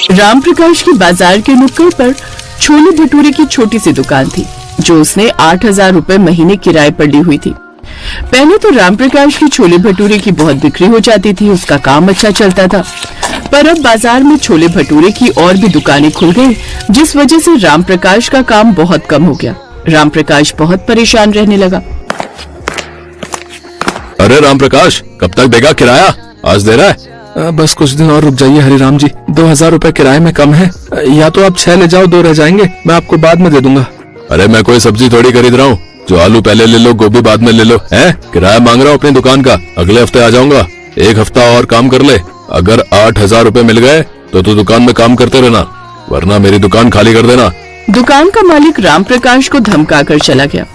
राम प्रकाश की बाजार के नुक्कड़ पर छोले भटूरे की छोटी सी दुकान थी जो उसने 8,000 रुपए महीने किराए पर ली हुई थी। पहले तो राम प्रकाश की छोले भटूरे की बहुत बिक्री हो जाती थी, उसका काम अच्छा चलता था। पर अब बाजार में छोले भटूरे की और भी दुकानें खुल गई, जिस वजह से राम प्रकाश का काम बहुत कम हो गया। राम प्रकाश बहुत परेशान रहने लगा। अरे राम प्रकाश, कब तक देगा किराया? आज दे रहा है? बस कुछ दिन और रुक जाइए हरिराम जी, 2,000 रुपए किराए में कम है। या तो आप 6 ले जाओ, 2 रह जाएंगे, मैं आपको बाद में दे दूंगा। अरे मैं कोई सब्जी थोड़ी खरीद रहा हूँ जो आलू पहले ले लो गोभी बाद में ले लो। है किराया मांग रहा हूँ अपनी दुकान का, अगले हफ्ते आ जाऊंगा। 1 हफ्ता और काम कर ले, अगर 8,000 रुपए मिल गए तो तू दुकान में काम करते रहना, वरना मेरी दुकान खाली कर देना। दुकान का मालिक राम प्रकाश को धमका कर चला गया।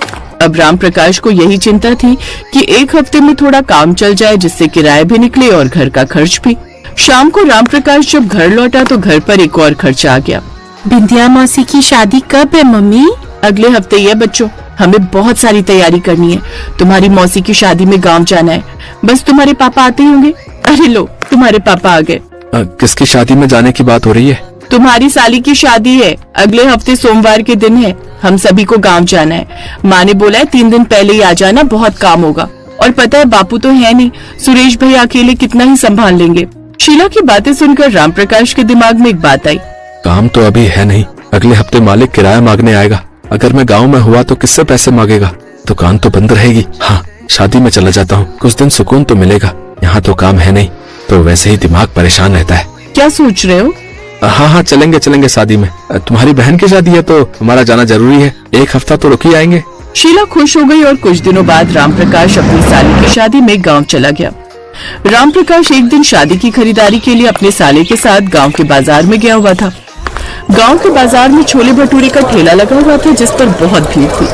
अब राम प्रकाश को यही चिंता थी कि 1 हफ्ते में थोड़ा काम चल जाए, जिससे किराया भी निकले और घर का खर्च भी। शाम को राम प्रकाश जब घर लौटा तो घर पर एक और खर्चा आ गया। बिंदिया मौसी की शादी कब है मम्मी? अगले हफ्ते ही है बच्चों, हमें बहुत सारी तैयारी करनी है। तुम्हारी मौसी की शादी में गांव जाना है, बस तुम्हारे पापा आते ही होंगे। अरे लो, तुम्हारे पापा आ गए। किसकी शादी में जाने की बात हो रही है? तुम्हारी साली की शादी है, अगले हफ्ते सोमवार के दिन है। हम सभी को गांव जाना है। माँ ने बोला है 3 दिन पहले ही आ जाना, बहुत काम होगा। और पता है बापू तो है नहीं, सुरेश भैया अकेले कितना ही संभाल लेंगे। शीला की बातें सुनकर राम प्रकाश के दिमाग में एक बात आई। काम तो अभी है नहीं, अगले हफ्ते मालिक किराया मांगने आएगा। अगर मैं गांव में हुआ तो किससे पैसे मांगेगा? दुकान तो बंद रहेगी। हाँ, शादी में चला जाता हूँ, कुछ दिन सुकून तो मिलेगा। यहाँ तो काम है नहीं, तो वैसे ही दिमाग परेशान रहता है। क्या सोच रहे हो? हाँ, चलेंगे शादी में। तुम्हारी बहन की शादी है तो हमारा जाना जरूरी है, 1 हफ्ता तो रुक ही आएंगे। शीला खुश हो गई और कुछ दिनों बाद राम प्रकाश अपनी साली की शादी में गाँव चला गया। राम प्रकाश एक दिन शादी की खरीदारी के लिए अपने साले के साथ गांव के बाजार में गया हुआ था। गांव के बाजार में छोले भटूरे का ठेला लगा हुआ था, जिस पर बहुत भीड़ थी।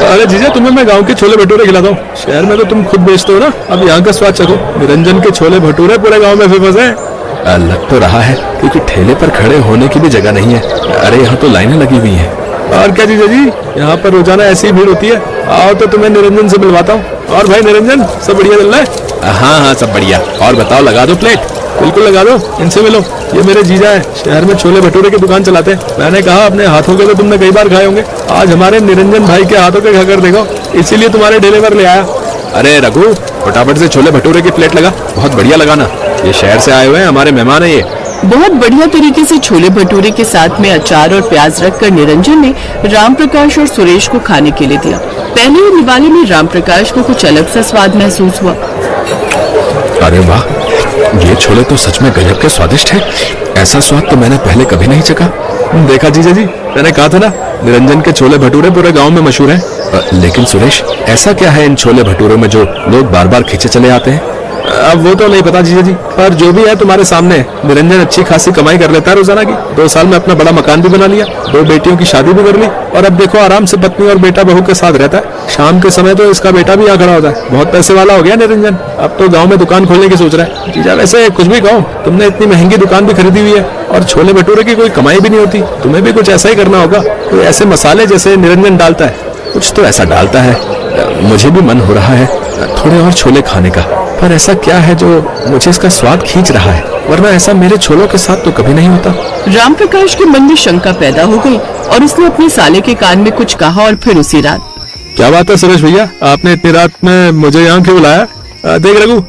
अरे जीजा, तुम्हें मैं गांव के छोले भटूरे खिलाता हूँ। शहर में तो तुम खुद बेचते हो ना, अब यहाँ का स्वाद चखो। निरंजन के छोले भटूरे पूरे गाँव में फेमस है। लग तो रहा है, क्योंकि ठेले पर खड़े होने की भी जगह नहीं है। अरे यहाँ तो लाइनें लगी हुई है। और क्या जीजा जी, यहाँ पर रोजाना ऐसी भीड़ होती है। आओ तो तुम्हें निरंजन से मिलवाता हूँ। और भाई निरंजन, सब बढ़िया चल रहा है? हाँ, सब बढ़िया। और बताओ, लगा दो प्लेट? बिल्कुल लगा दो, इनसे मिलो। ये मेरे जीजा है, शहर में छोले भटूरे की दुकान चलाते हैं। मैंने कहा अपने हाथों के तो तुमने कई बार खाए होंगे, आज हमारे निरंजन भाई के हाथों के खाकर देखो, इसीलिए तुम्हारे ठेले पर ले आया। अरे रघु, फटाफट से छोले भटूरे की प्लेट लगा, बहुत बढ़िया लगाना। ये शहर से आए हुए हैं, हमारे मेहमान है ये। बहुत बढ़िया तरीके से छोले भटूरे के साथ में अचार और प्याज रखकर निरंजन ने राम प्रकाश और सुरेश को खाने के लिए दिया। पहले ही निवाले में राम प्रकाश को कुछ अलग सा स्वाद महसूस हुआ। अरे वाह, ये छोले तो सच में गजब के स्वादिष्ट है। ऐसा स्वाद तो मैंने पहले कभी नहीं चखा। देखा जीजा जी, मैंने कहा था ना, निरंजन के छोले भटूरे पूरे गांव में मशहूर हैं। लेकिन सुरेश, ऐसा क्या है इन छोले भटूरों में जो लोग बार बार खींचे चले आते हैं? अब वो तो नहीं पता जीजा जी, पर जो भी है तुम्हारे सामने। निरंजन अच्छी खासी कमाई कर लेता है रोजाना की। 2 साल में अपना बड़ा मकान भी बना लिया, 2 बेटियों की शादी भी कर ली, और अब देखो आराम से पत्नी और बेटा बहू के साथ रहता है। शाम के समय तो इसका बेटा भी यहाँ खड़ा होता है। बहुत पैसे वाला हो गया निरंजन, अब तो गाँव में दुकान खोलने की सोच रहा है। जीजा वैसे कुछ भी कहो, तुमने इतनी महंगी दुकान भी खरीदी हुई है और छोले भटूरे की कोई कमाई भी नहीं होती। तुम्हें भी कुछ ऐसा ही करना होगा, कोई ऐसे मसाले जैसे निरंजन डालता है, कुछ तो ऐसा डालता है। मुझे भी मन हो रहा है थोड़े और छोले खाने का, पर ऐसा क्या है जो मुझे इसका स्वाद खींच रहा है, वरना ऐसा मेरे छोलों के साथ तो कभी नहीं होता। राम प्रकाश के मन में शंका पैदा हो गई और उसने अपने साले के कान में कुछ कहा और फिर उसी रात। क्या बात है सुरेश भैया, आपने इतनी रात में मुझे यहाँ क्यों बुलाया? देख रघु,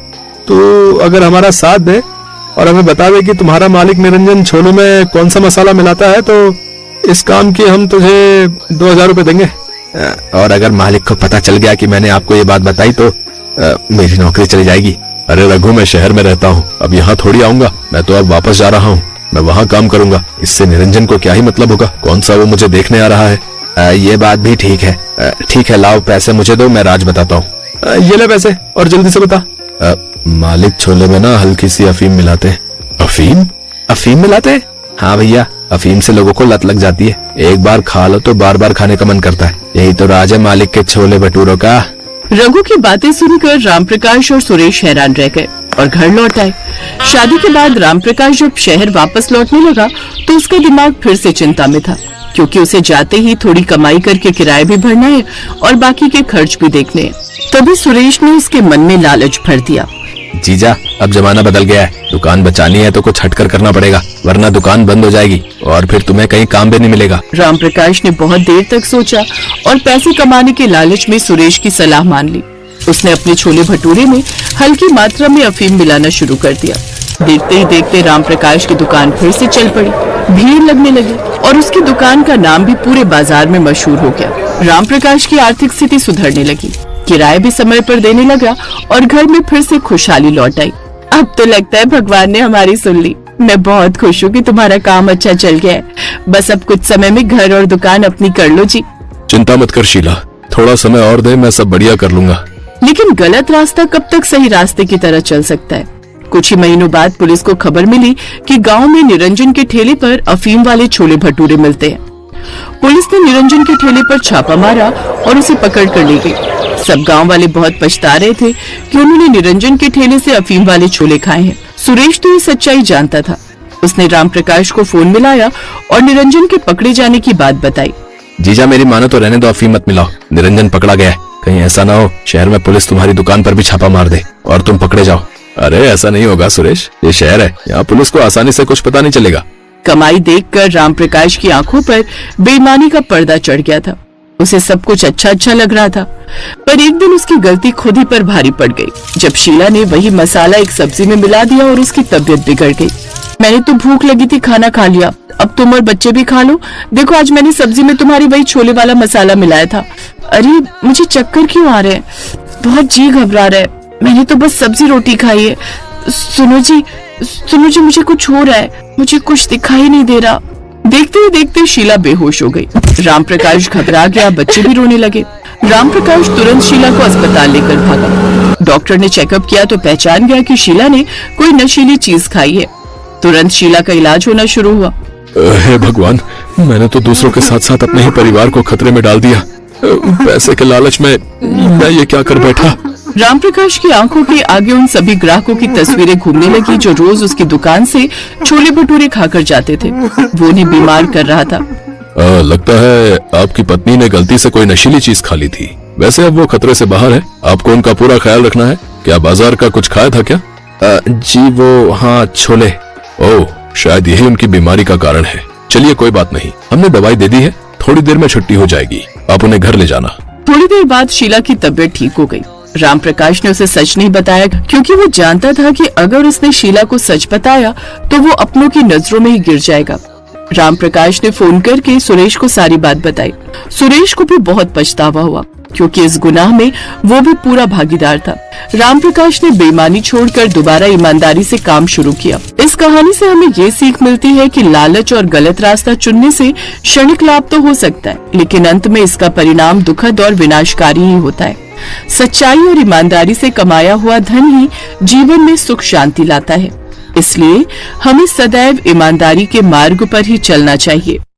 तू अगर हमारा साथ दे और हमें बता दे कि तुम्हारा मालिक निरंजन छोलों में कौन सा मसाला मिलाता है, तो इस काम की हम तुझे 2,000 रुपए देंगे। और अगर मालिक को पता चल गया कि मैंने आपको ये बात बताई तो मेरी नौकरी चली जाएगी। अरे रघु, मैं शहर में रहता हूँ, अब यहाँ थोड़ी आऊंगा। मैं तो अब वापस जा रहा हूँ, मैं वहाँ काम करूंगा। इससे निरंजन को क्या ही मतलब होगा? कौन सा वो मुझे देखने आ रहा है? ये बात भी ठीक है। ठीक है, लाओ पैसे मुझे दो, मैं राज बताता हूँ। ये ले पैसे और जल्दी से बता। मालिक छोले में ना हल्की सी अफीम मिलाते हैं। अफीम मिलाते हैं? हाँ भैया, अफीम से लोगों को लत लग जाती है। एक बार खा लो तो बार बार खाने का मन करता है। यही तो राज है मालिक के छोले भटूरों का। रघु की बातें सुनकर राम प्रकाश और सुरेश हैरान रह गए और घर लौट आए। शादी के बाद राम प्रकाश जब शहर वापस लौटने लगा तो उसका दिमाग फिर से चिंता में था, क्योंकि उसे जाते ही थोड़ी कमाई करके किराया भी भरना है और बाकी के खर्च भी देखने हैं। तभी सुरेश ने उसके मन में लालच भर दिया। जीजा, अब जमाना बदल गया है। दुकान बचानी है तो कुछ हटकर करना पड़ेगा, वरना दुकान बंद हो जाएगी और फिर तुम्हें कहीं काम भी नहीं मिलेगा। राम प्रकाश ने बहुत देर तक सोचा और पैसे कमाने के लालच में सुरेश की सलाह मान ली। उसने अपने छोले भटूरे में हल्की मात्रा में अफीम मिलाना शुरू कर दिया। देखते ही देखते राम प्रकाश की दुकान फिर से चल पड़ी, भीड़ लगने लगी और उसकी दुकान का नाम भी पूरे बाजार में मशहूर हो गया। राम प्रकाश की आर्थिक स्थिति सुधरने लगी, किराया भी समय पर देने लगा और घर में फिर से खुशहाली लौट आई। अब तो लगता है भगवान ने हमारी सुन ली। मैं बहुत खुश हूँ कि तुम्हारा काम अच्छा चल गया है। बस अब कुछ समय में घर और दुकान अपनी कर लो जी। चिंता मत कर शीला, थोड़ा समय और दे, मैं सब बढ़िया कर लूंगा। लेकिन गलत रास्ता कब तक सही रास्ते की तरह चल सकता है। कुछ ही महीनों बाद पुलिस को खबर मिली कि गांव में निरंजन के ठेले पर अफीम वाले छोले भटूरे मिलते हैं। पुलिस ने निरंजन के ठेले पर छापा मारा और उसे पकड़ कर ले गई। सब गांव वाले बहुत पछता रहे थे कि उन्होंने निरंजन के ठेले से अफीम वाले छोले खाए हैं। सुरेश तो ये सच्चाई जानता था। उसने राम प्रकाश को फोन मिलाया और निरंजन के पकड़े जाने की बात बताई। जीजा, मेरी मानो तो रहने दो, अफीम मत मिलाओ। निरंजन पकड़ा गया है, कहीं ऐसा ना हो शहर में पुलिस तुम्हारी दुकान पर भी छापा मार दे और तुम पकड़े जाओ। अरे ऐसा नहीं होगा सुरेश, ये शहर है, यहाँ पुलिस को आसानी से कुछ पता नहीं चलेगा। कमाई देखकर राम प्रकाश की आंखों पर बेईमानी का पर्दा चढ़ गया था। उसे सब कुछ अच्छा अच्छा लग रहा था, पर एक दिन उसकी गलती खुद ही पर भारी पड़ गई, जब शीला ने वही मसाला एक सब्जी में मिला दिया और उसकी तबीयत बिगड़ गई। मैंने तो भूख लगी थी, खाना खा लिया, अब तुम और बच्चे भी खा लो। देखो आज मैंने सब्जी में तुम्हारी वही छोले वाला मसाला मिलाया था। अरे मुझे चक्कर क्यों आ रहे हैं, बहुत जी घबरा रहा है। मैंने तो बस सब्जी रोटी खाई है। सुनो जी, मुझे कुछ हो रहा है, मुझे कुछ दिखाई नहीं दे रहा। देखते ही देखते शीला बेहोश हो गई। राम प्रकाश घबरा गया, बच्चे भी रोने लगे। राम प्रकाश तुरंत शीला को अस्पताल लेकर भागा। डॉक्टर ने चेकअप किया तो पहचान गया कि शीला ने कोई नशीली चीज खाई है। तुरंत शीला का इलाज होना शुरू हुआ। हे भगवान, मैंने तो दूसरों के साथ साथ अपने ही परिवार को खतरे में डाल दिया। पैसे के लालच में मैं ये क्या कर बैठा। राम प्रकाश की आंखों के आगे उन सभी ग्राहकों की तस्वीरें घूमने लगी जो रोज उसकी दुकान से छोले भटूरे खाकर जाते थे। वो उन्हें बीमार कर रहा था। लगता है आपकी पत्नी ने गलती से कोई नशीली चीज खा ली थी। वैसे अब वो खतरे से बाहर है, आपको उनका पूरा ख्याल रखना है। क्या बाजार का कुछ खाया था क्या? जी वो, हाँ छोले। ओह, शायद यही उनकी बीमारी का कारण है। चलिए कोई बात नहीं, हमने दवाई दे दी है, थोड़ी देर में छुट्टी हो जाएगी, आप उन्हें घर ले जाना। थोड़ी देर बाद शीला की तबीयत ठीक हो गई। राम प्रकाश ने उसे सच नहीं बताया क्योंकि वो जानता था कि अगर उसने शीला को सच बताया तो वो अपनों की नजरों में ही गिर जाएगा। राम प्रकाश ने फोन करके सुरेश को सारी बात बताई। सुरेश को भी बहुत पछतावा हुआ क्योंकि इस गुनाह में वो भी पूरा भागीदार था। राम प्रकाश ने बेईमानी छोड़कर दोबारा ईमानदारी से काम शुरू किया। इस कहानी से हमें ये सीख मिलती है कि लालच और गलत रास्ता चुनने से क्षणिक लाभ तो हो सकता है, लेकिन अंत में इसका परिणाम दुखद और विनाशकारी ही होता है। सच्चाई और ईमानदारी से कमाया हुआ धन ही जीवन में सुख शांति लाता है। इसलिए हमें सदैव ईमानदारी के मार्ग पर ही चलना चाहिए।